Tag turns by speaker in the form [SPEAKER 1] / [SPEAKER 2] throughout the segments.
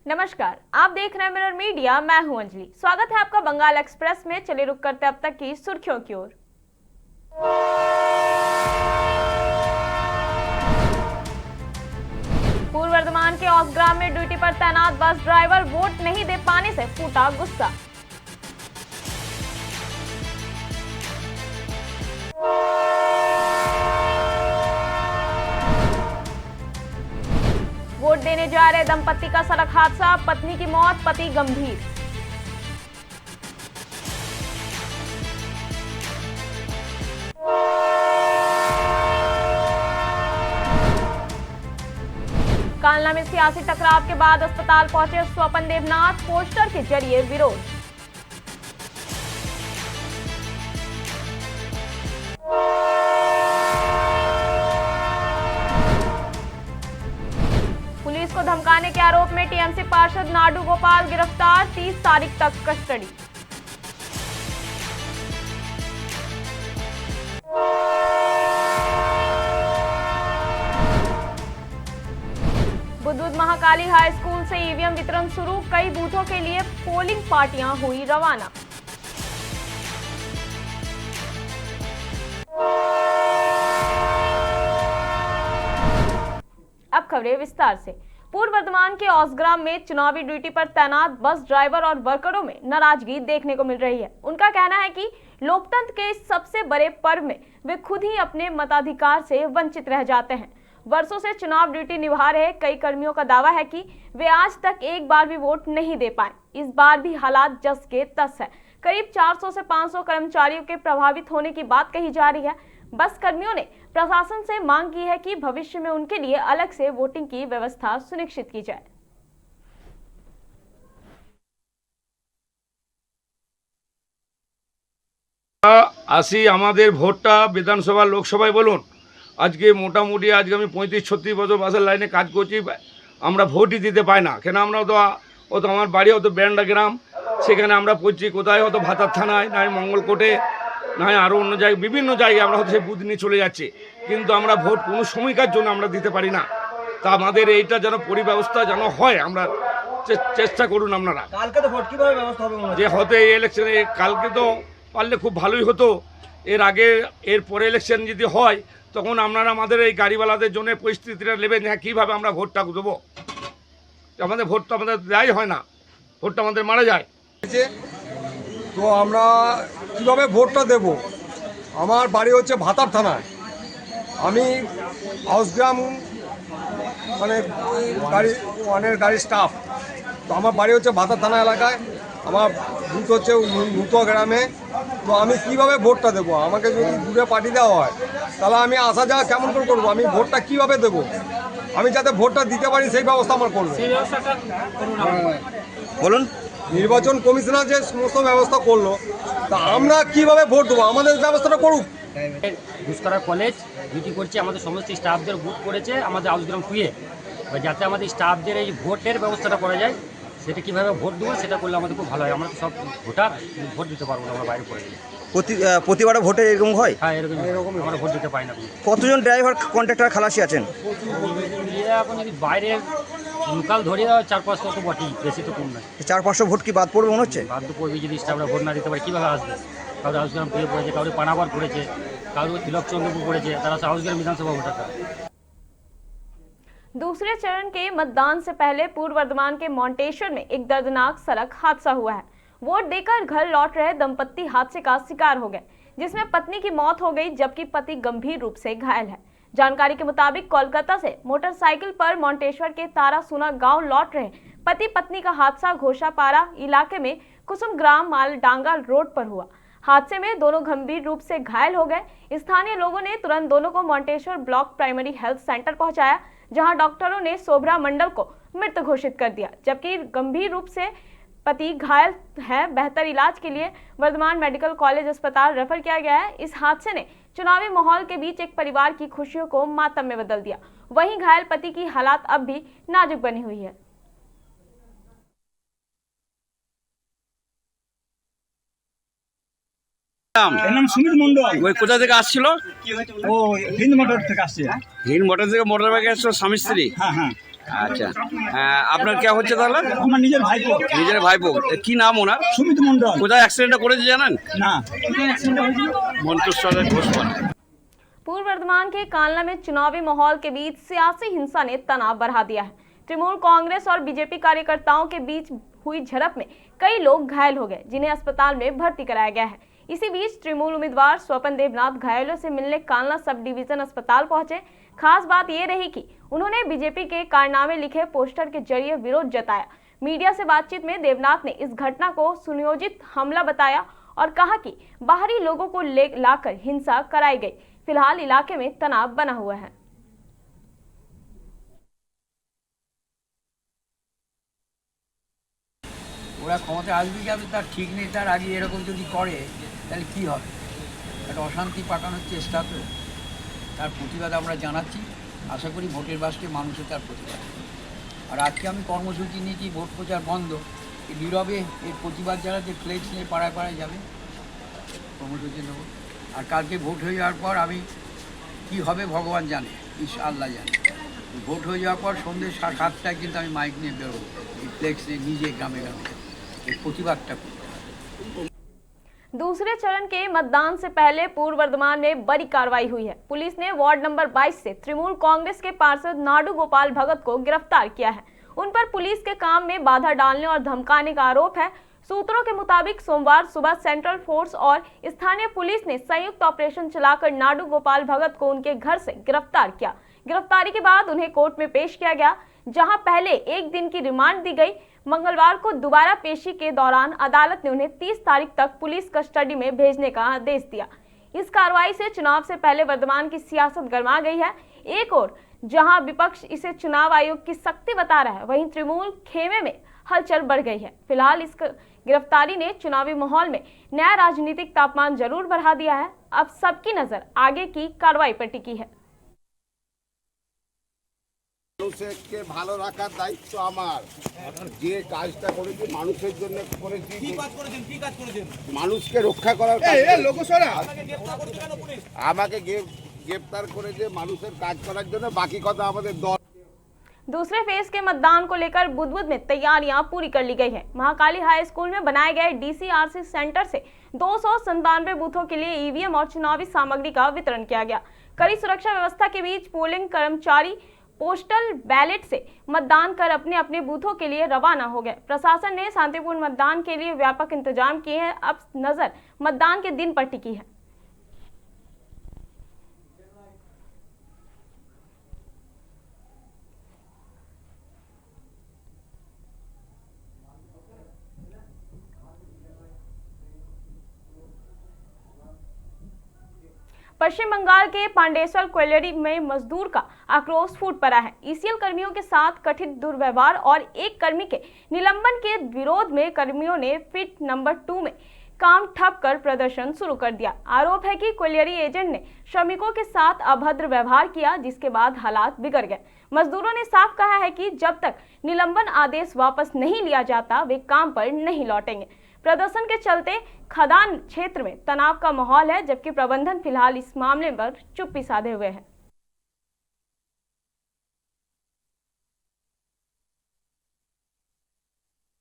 [SPEAKER 1] नमस्कार, आप देख रहे हैं मिरर मीडिया। मैं हूं अंजलि। स्वागत है आपका बंगाल एक्सप्रेस में। चलिए रुक करते अब तक की सुर्खियों की ओर। पूर्व वर्धमान के औसग्राम में ड्यूटी पर तैनात बस ड्राइवर वोट नहीं दे पाने से फूटा गुस्सा। वोट देने जा रहे दंपति का सड़क हादसा, पत्नी की मौत, पति गंभीर। कालना में सियासी टकराव के बाद अस्पताल पहुंचे स्वपन देवनाथ, पोस्टर के जरिए विरोध। पुलिस को धमकाने के आरोप में टीएमसी पार्षद नाडू गोपाल गिरफ्तार, 30 तारीख तक कस्टडी। बुद्धबुद महाकाली हाई स्कूल से ईवीएम वितरण शुरू, कई बूथों के लिए पोलिंग पार्टियां हुई रवाना। अब खबरें विस्तार से। पूर्व वर्धमान के औसग्राम में चुनावी ड्यूटी पर तैनात बस ड्राइवर और वर्करों में नाराजगी देखने को मिल रही है। उनका कहना है कि लोकतंत्र के इस सबसे बड़े पर्व में वे खुद ही अपने मताधिकार से वंचित रह जाते हैं। वर्षों से चुनाव ड्यूटी निभा रहे कई कर्मियों का दावा है कि वे आज तक एक बार भी वोट नहीं दे पाए। इस बार भी हालात जस के तस है। करीब 400 से 500 कर्मचारियों के प्रभावित होने की बात कही जा रही है। बस कर्मियों ने प्रशासन से मांग की है कि भविष्य में उनके लिए अलग से वोटिंग की व्यवस्था सुनिश्चित की जाए।
[SPEAKER 2] আসি আমাদের ভোটটা বিধানসভা লোকসভায় বলুন, আজকে মোটামুটি আজকে আমি 35-36 বছর বাসের লাইনে কাজ করছি, আমরা ভোটই দিতে পাই না। কেন আমরা তো আমার বাড়ি হয়তো ব্যান্ডা গ্রাম, সেখানে আমরা পড়ছি কোথায় হয়তো ভাতার থানায়, নয় মঙ্গলকোটে, নয় আরও অন্য জায়গায়, বিভিন্ন জায়গায় আমরা হয়তো সেই বুথ নিয়ে চলে যাচ্ছি, কিন্তু আমরা ভোট কোনো সময়কার জন্য আমরা দিতে পারি না। তা আমাদের এইটা যেন পরিব্যবস্থা যেন হয়, আমরা চেষ্টা করুন আপনারা।
[SPEAKER 3] কালকে তো ভোট কিভাবে ব্যবস্থা হবে
[SPEAKER 2] যে হতে এই ইলেকশনে কালকে তো পারলে খুব ভালোই হতো। এর আগে এর পরে ইলেকশন যদি হয় তখন আপনারা আমাদের এই গাড়িওয়ালাদের জন্য পরিস্থিতিটা নেবেন, হ্যাঁ কীভাবে আমরা ভোটটা দেবো। আমাদের ভোটটা আমাদের দেয় হয় না, ভোটটা আমাদের মারা যায়।
[SPEAKER 3] তো আমরা কিভাবে ভোটটা দেব? আমার বাড়ি হচ্ছে ভাতার থানায়, আমি হাউসগ্রাম গাড়ির স্টাফ। তো আমার বাড়ি হচ্ছে ভাতার থানা এলাকায়, আমার বুথ হচ্ছে নূতন গ্রামে। তো আমি কিভাবে ভোটটা দেবো? আমাকে যদি দূরে পাঠিয়ে দেওয়া হয় তাহলে আমি আসা যাওয়া কেমন করে করবো? আমি ভোটটা কিভাবে দেবো? আমি যাতে ভোটটা দিতে পারি সেই ব্যবস্থা আমার করবো।
[SPEAKER 4] বলুন।
[SPEAKER 3] নির্বাচন কমিশনার যে সমস্ত ব্যবস্থা করলো, তা আমরা কিভাবে ভোট দেবো? আমাদের ব্যবস্থাটা করুক।
[SPEAKER 5] ঘুষকরা কলেজ ডিউটি করছে, আমাদের সমস্ত স্টাফদের বুথ করেছে আমাদের হাউসগ্রাম টুয়ে, যাতে আমাদের স্টাফদের এই ভোটের ব্যবস্থাটা করা যায়। সেটা কীভাবে ভোট দেবো সেটা করলে আমাদের খুব ভালো হয়। আমরা তো সব ভোটার, ভোট দিতে পারবো না আমরা বাইরে পড়ে গেলে।
[SPEAKER 4] প্রতিবারে ভোটে এরকম হয়?
[SPEAKER 5] হ্যাঁ, এরকম আমরা ভোট দিতে পাই না।
[SPEAKER 4] কতজন ড্রাইভার কন্ট্রাক্টর খালাসি আছেন?
[SPEAKER 5] এখন যদি বাইরের লোকাল ধরে 400-500 তো বটেই, বেশি তো কম নয়।
[SPEAKER 4] 400-500 ভোট কি বাদ পড়বে মনে হচ্ছে?
[SPEAKER 5] বাধ্য পড়বে যদি স্টাফরা ভোট না দিতে পারে। কীভাবে আসবে? কারোর হাউসগ্রাম টুয়ে পড়েছে, কারোর পানাগড় পড়েছে, কারোর তিলকচন্দ্রপুর পড়েছে, তারা হাউসগ্রাম विधानसभा ভোটার।
[SPEAKER 1] दूसरे चरण के मतदान से पहले पूर्व वर्धमान के मोंटेश्वर में एक दर्दनाक सड़क हादसा हुआ है। वोट देकर घर लौट रहे दंपत्ति हादसे का शिकार हो गए, जिसमें पत्नी की मौत हो गई जबकि पति गंभीर रूप से घायल है। जानकारी के मुताबिक कोलकाता से मोटरसाइकिल पर मोंटेश्वर के तारासुना गांव लौट रहे पति पत्नी का हादसा घोषापारा इलाके में कुसुम ग्राम मालडांगा रोड पर हुआ। हादसे में दोनों गंभीर रूप से घायल हो गए। स्थानीय लोगों ने तुरंत दोनों को Monteshwar block primary health centre पहुंचाया, जहां डॉक्टरों ने शोभरा मंडल को मृत घोषित कर दिया, जबकि गंभीर रूप से पति घायल है। बेहतर इलाज के लिए वर्धमान मेडिकल कॉलेज अस्पताल रेफर किया गया है। इस हादसे ने चुनावी माहौल के बीच एक परिवार की खुशियों को मातम में बदल दिया। वहीं घायल पति की हालात अब भी नाजुक बनी हुई है।
[SPEAKER 6] নাম সুমিত মন্ডল।
[SPEAKER 2] ওই কোথা থেকে আসছিল?
[SPEAKER 6] ও হিন্দ মোটর থেকে আসছে।
[SPEAKER 2] হিন্দ মোটর থেকে মোটর বাইকে আসছিল স্বামী স্ত্রী?
[SPEAKER 6] হ্যাঁ হ্যাঁ।
[SPEAKER 7] আচ্ছা, আপনার কে হচ্ছে তাহলে?
[SPEAKER 6] আমার নিজের ভাইপো
[SPEAKER 7] নিজের ভাইপো। কি নাম ওনার?
[SPEAKER 6] সুমিত মন্ডল।
[SPEAKER 7] কোথায় অ্যাক্সিডেন্টটা করেছে জানেন?
[SPEAKER 6] না,
[SPEAKER 7] মন্তেশ্বরের ঘোষপাড়া।
[SPEAKER 1] पूर्व वर्धमान के कालना में चुनावी माहौल के बीच सियासी हिंसा ने तनाव बढ़ा दिया है। तृणमूल कांग्रेस और बीजेपी कार्यकर्ताओं के बीच हुई झड़प में कई लोग घायल हो गए, जिन्हें अस्पताल में भर्ती कराया गया है। इसी बीच तृणमूल उम्मीदवार स्वपन देवनाथ घायलों से मिलने कालना सब डिवीजन अस्पताल पहुंचे। खास बात ये रही कि उन्होंने बीजेपी के कारनामे लिखे पोस्टर के जरिए विरोध जताया। मीडिया से बातचीत में देवनाथ ने इस घटना को सुनियोजित हमला बताया और कहा कि बाहरी लोगों को लाकर हिंसा कराई गई। फिलहाल इलाके में तनाव बना हुआ है।
[SPEAKER 8] ওরা ক্ষমতা আসবে যাবে তার ঠিক নেই, তার আগে এরকম যদি করে তাহলে কী হবে? একটা অশান্তি পাঠানোর চেষ্টা, তো তার প্রতিবাদ আমরা জানাচ্ছি। আশা করি ভোটের বাসকে মানুষের তার প্রতিবাদ। আর আজকে আমি কর্মসূচি নিয়েছি, ভোট প্রচার বন্ধ, এই নীরবে এর প্রতিবাদ জানাতে ফ্লেক্স নিয়ে পাড়ায় পাড়ায় যাবে, কর্মসূচি নেব। আর কালকে ভোট হয়ে যাওয়ার পর আমি কী হবে ভগবান জানে, আল্লাহ জানে। ভোট হয়ে যাওয়ার পর সন্ধ্যে 7টায় কিন্তু আমি মাইক নিয়ে বেরোবো, এই ফ্লেক্স নিয়ে নিজে গ্রামে গ্রামে এই প্রতিবাদটা করবো।
[SPEAKER 1] दूसरे चरण के मतदान से पहले पूर्व वर्धमान में बड़ी कार्रवाई हुई है। पुलिस ने वार्ड नंबर 22 से तृणमूल कांग्रेस के पार्षद नाडू गोपाल भगत को गिरफ्तार किया है। उन पर पुलिस के काम में बाधा डालने और धमकाने का आरोप है। सूत्रों के मुताबिक सोमवार सुबह सेंट्रल फोर्स और स्थानीय पुलिस ने संयुक्त ऑपरेशन चलाकर नाडू गोपाल भगत को उनके घर से गिरफ्तार किया। गिरफ्तारी के बाद उन्हें कोर्ट में पेश किया गया, जहां पहले एक दिन की रिमांड दी गई। मंगलवार को दोबारा पेशी के दौरान अदालत ने उन्हें 30 तारीख तक पुलिस कस्टडी में भेजने का आदेश दिया। इस कार्रवाई से चुनाव से पहले वर्धमान की सियासत गरमा गई है। एक और जहां विपक्ष इसे चुनाव आयोग की सख्ती बता रहा है, वहीं तृणमूल खेमे में हलचल बढ़ गई है। फिलहाल इस गिरफ्तारी ने चुनावी माहौल में नया राजनीतिक तापमान जरूर बढ़ा दिया है। अब सबकी नजर आगे की कार्रवाई पर टिकी है।
[SPEAKER 9] মানুষকে ভালো রাখার দায়িত্ব আমার। যে কাজটা করেছি মানুষের জন্য করেছি, মানুষকে রক্ষা করার আমাকে গ্রেফতার করেছে মানুষের কাজ করার জন্য। बाकी কথা আমাদের দল।
[SPEAKER 1] दूसरे फेज के मतदान को लेकर बुधबुध में तैयारियां पूरी कर ली गई हैं। महाकाली हाई स्कूल में बनाए गए डीसीआरसी सेंटर से 297 बूथों के लिए ईवीएम और चुनावी सामग्री का वितरण किया गया। कड़ी सुरक्षा व्यवस्था के बीच पोलिंग कर्मचारी पोस्टल बैलेट से मतदान कर अपने अपने बूथों के लिए रवाना हो गए। प्रशासन ने शांतिपूर्ण मतदान के लिए व्यापक इंतजाम किए हैं। अब नजर मतदान के दिन पर टिकी है। पश्चिम बंगाल के पांडेसर क्वेलरी में मजदूर का आक्रोश फूट पड़ा है। ईसीएल कर्मियों के साथ कथित दुर्व्यवहार और एक कर्मी के निलंबन के विरोध में कर्मियों ने फिट नंबर 2 में काम ठप कर प्रदर्शन शुरू कर दिया। आरोप है कि क्वेलरी एजेंट ने श्रमिकों के साथ अभद्र व्यवहार किया, जिसके बाद हालात बिगड़ गए। मजदूरों ने साफ कहा है कि जब तक निलंबन आदेश वापस नहीं लिया जाता, वे काम पर नहीं लौटेंगे। प्रदर्शन के चलते खदान क्षेत्र में तनाव का माहौल है, जबकि प्रबंधन फिलहाल इस मामले पर चुप्पी साधे हुए है।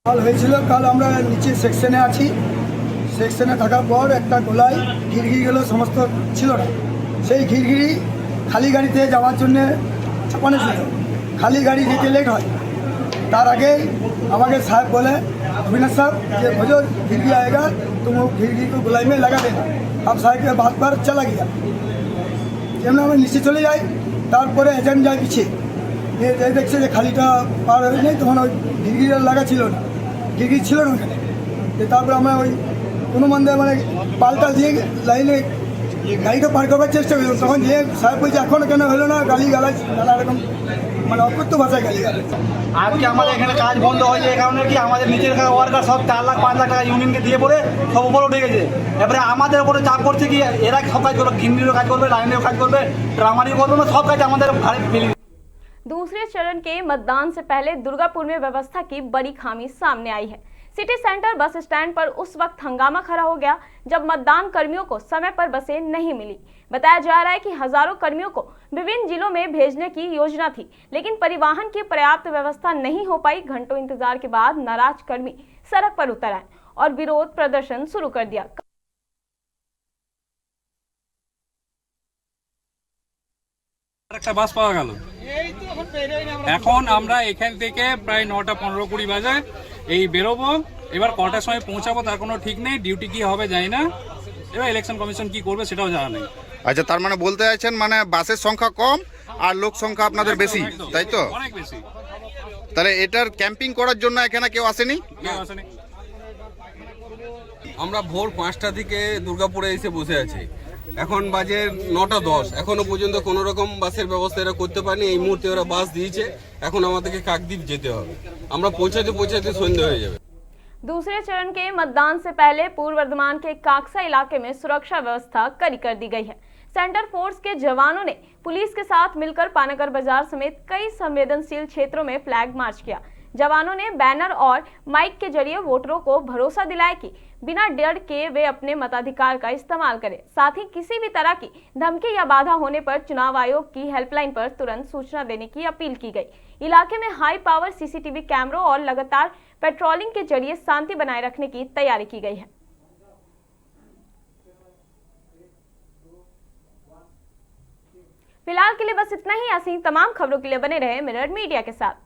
[SPEAKER 10] কাল হয়েছিল, কাল আমরা নিচে সেকশনে আছি। সেকশনে থাকার পর একটা গোলায় ঘিরঘিরিগুলো সমস্ত ছিল না। সেই ঘিরঘিরি খালি গাড়িতে যাওয়ার জন্য চাপানো ছিল। খালি গাড়ি যেতে লেট হয়, তার আগে আমাকে साहब बोले, अविनाश साहब ये भजो घिरघी आएगा, तुम वो घिरघी को गोलाई में लगा देना। अब साहब के बात पर चला गया। যেমন আমরা নিচে চলে যাই, তারপরে এজেন্ট যায় পিছিয়ে, দেখছে যে খালিটা পার হয়ে নেই, তখন ওই ঘিরঘিটা লাগা ছিল না, ঘিরঘি ছিল না ওখানে। তারপরে আমরা ওই কোনো মন্দে মানে পাল্টা দিয়ে লাইনে গাড়িটা পার করবার চেষ্টা করলাম। তখন যে সাহেব বলছে এখনও কেন হলো না, গালি গালাজ নানা রকম মানে অকথ্য ভাষায় গালি গালাজ।
[SPEAKER 6] আজকে আমাদের এখানে কাজ বন্ধ হয়েছে এই কারণে কি আমাদের নিচের ওয়ার্কার সব 4 লাখ 5 লাখ টাকা ইউনিয়নকে দিয়ে পড়ে সব উপরে উঠে গেছে। এবারে আমাদের উপরে চাপ করছে কি এরা সব কাজ করবে, ঘিন্নিরও কাজ করবে, লাইনেরও কাজ করবে, ড্রামারিও করবে না, সব কাজ আমাদের ঘাড়ে ফেলে।
[SPEAKER 1] दूसरे चरण के मतदान से पहले दुर्गापुर में व्यवस्था की बड़ी खामी सामने आई है। सिटी सेंटर बस स्टैंड पर उस वक्त हंगामा खड़ा हो गया जब मतदान कर्मियों को समय पर बसें नहीं मिली। बताया जा रहा है कि हजारों कर्मियों को विभिन्न जिलों में भेजने की योजना थी, लेकिन परिवहन की पर्याप्त व्यवस्था नहीं हो पाई। घंटों इंतजार के बाद नाराज कर्मी सड़क पर उतर आए और विरोध प्रदर्शन शुरू कर दिया।
[SPEAKER 11] একটা বাস পাওয়া গেল। এখন আমরা এখান থেকে প্রায় 9টা 15-20 বাজে এই বেরোবো। এবার কটার সময় পৌঁছাবো তার কোনো ঠিক নেই, ডিউটি কি হবে জানি না, এবার ইলেকশন কমিশন কি করবে সেটাও জানা নেই।
[SPEAKER 9] আচ্ছা, তার মানে বলতে চাইছেন মানে বাসের সংখ্যা কম আর লোক সংখ্যা আপনাদের বেশি, তাই তো?
[SPEAKER 11] অনেক বেশি।
[SPEAKER 9] তাহলে এটার ক্যাম্পিং করার জন্য এখানে কেউ আসেনি?
[SPEAKER 11] কেউ আসেনি।
[SPEAKER 12] আমরা ভোর 5টা থেকে দুর্গাপুরে এসে বসে আছি, এখন বাজে 9টা 10, এখনো পর্যন্ত কোনো রকম বাসের ব্যবস্থা এরা করতে পারেনি। এই মুহূর্তে ওরা বাস দিয়েছে, এখন আমাদেরকে কাকদ্বীপ যেতে হবে, আমরা পৌঁছাতে সন্ধ্যা হয়ে যাবে।
[SPEAKER 1] दूसरे चरण के मतदान से पहले पूर्व वर्धमान के काकसा इलाके में सुरक्षा व्यवस्था कड़ी कर दी गई है। सेंटर फोर्स के जवानों ने पुलिस के साथ मिलकर पानागर बाजार समेत कई संवेदनशील क्षेत्रों में फ्लैग मार्च किया। जवानों ने बैनर और माइक के जरिए वोटरों को भरोसा दिलाया कि बिना डर के वे अपने मताधिकार का इस्तेमाल करें। साथ ही किसी भी तरह की धमकी या बाधा होने पर चुनाव आयोग की हेल्पलाइन पर तुरंत सूचना देने की अपील की गई। इलाके में हाई पावर सीसीटीवी कैमरों और लगातार पेट्रोलिंग के जरिए शांति बनाए रखने की तैयारी की गई है। फिलहाल के लिए बस इतना ही। ऐसी तमाम खबरों के लिए बने रहे मिरर मीडिया के साथ।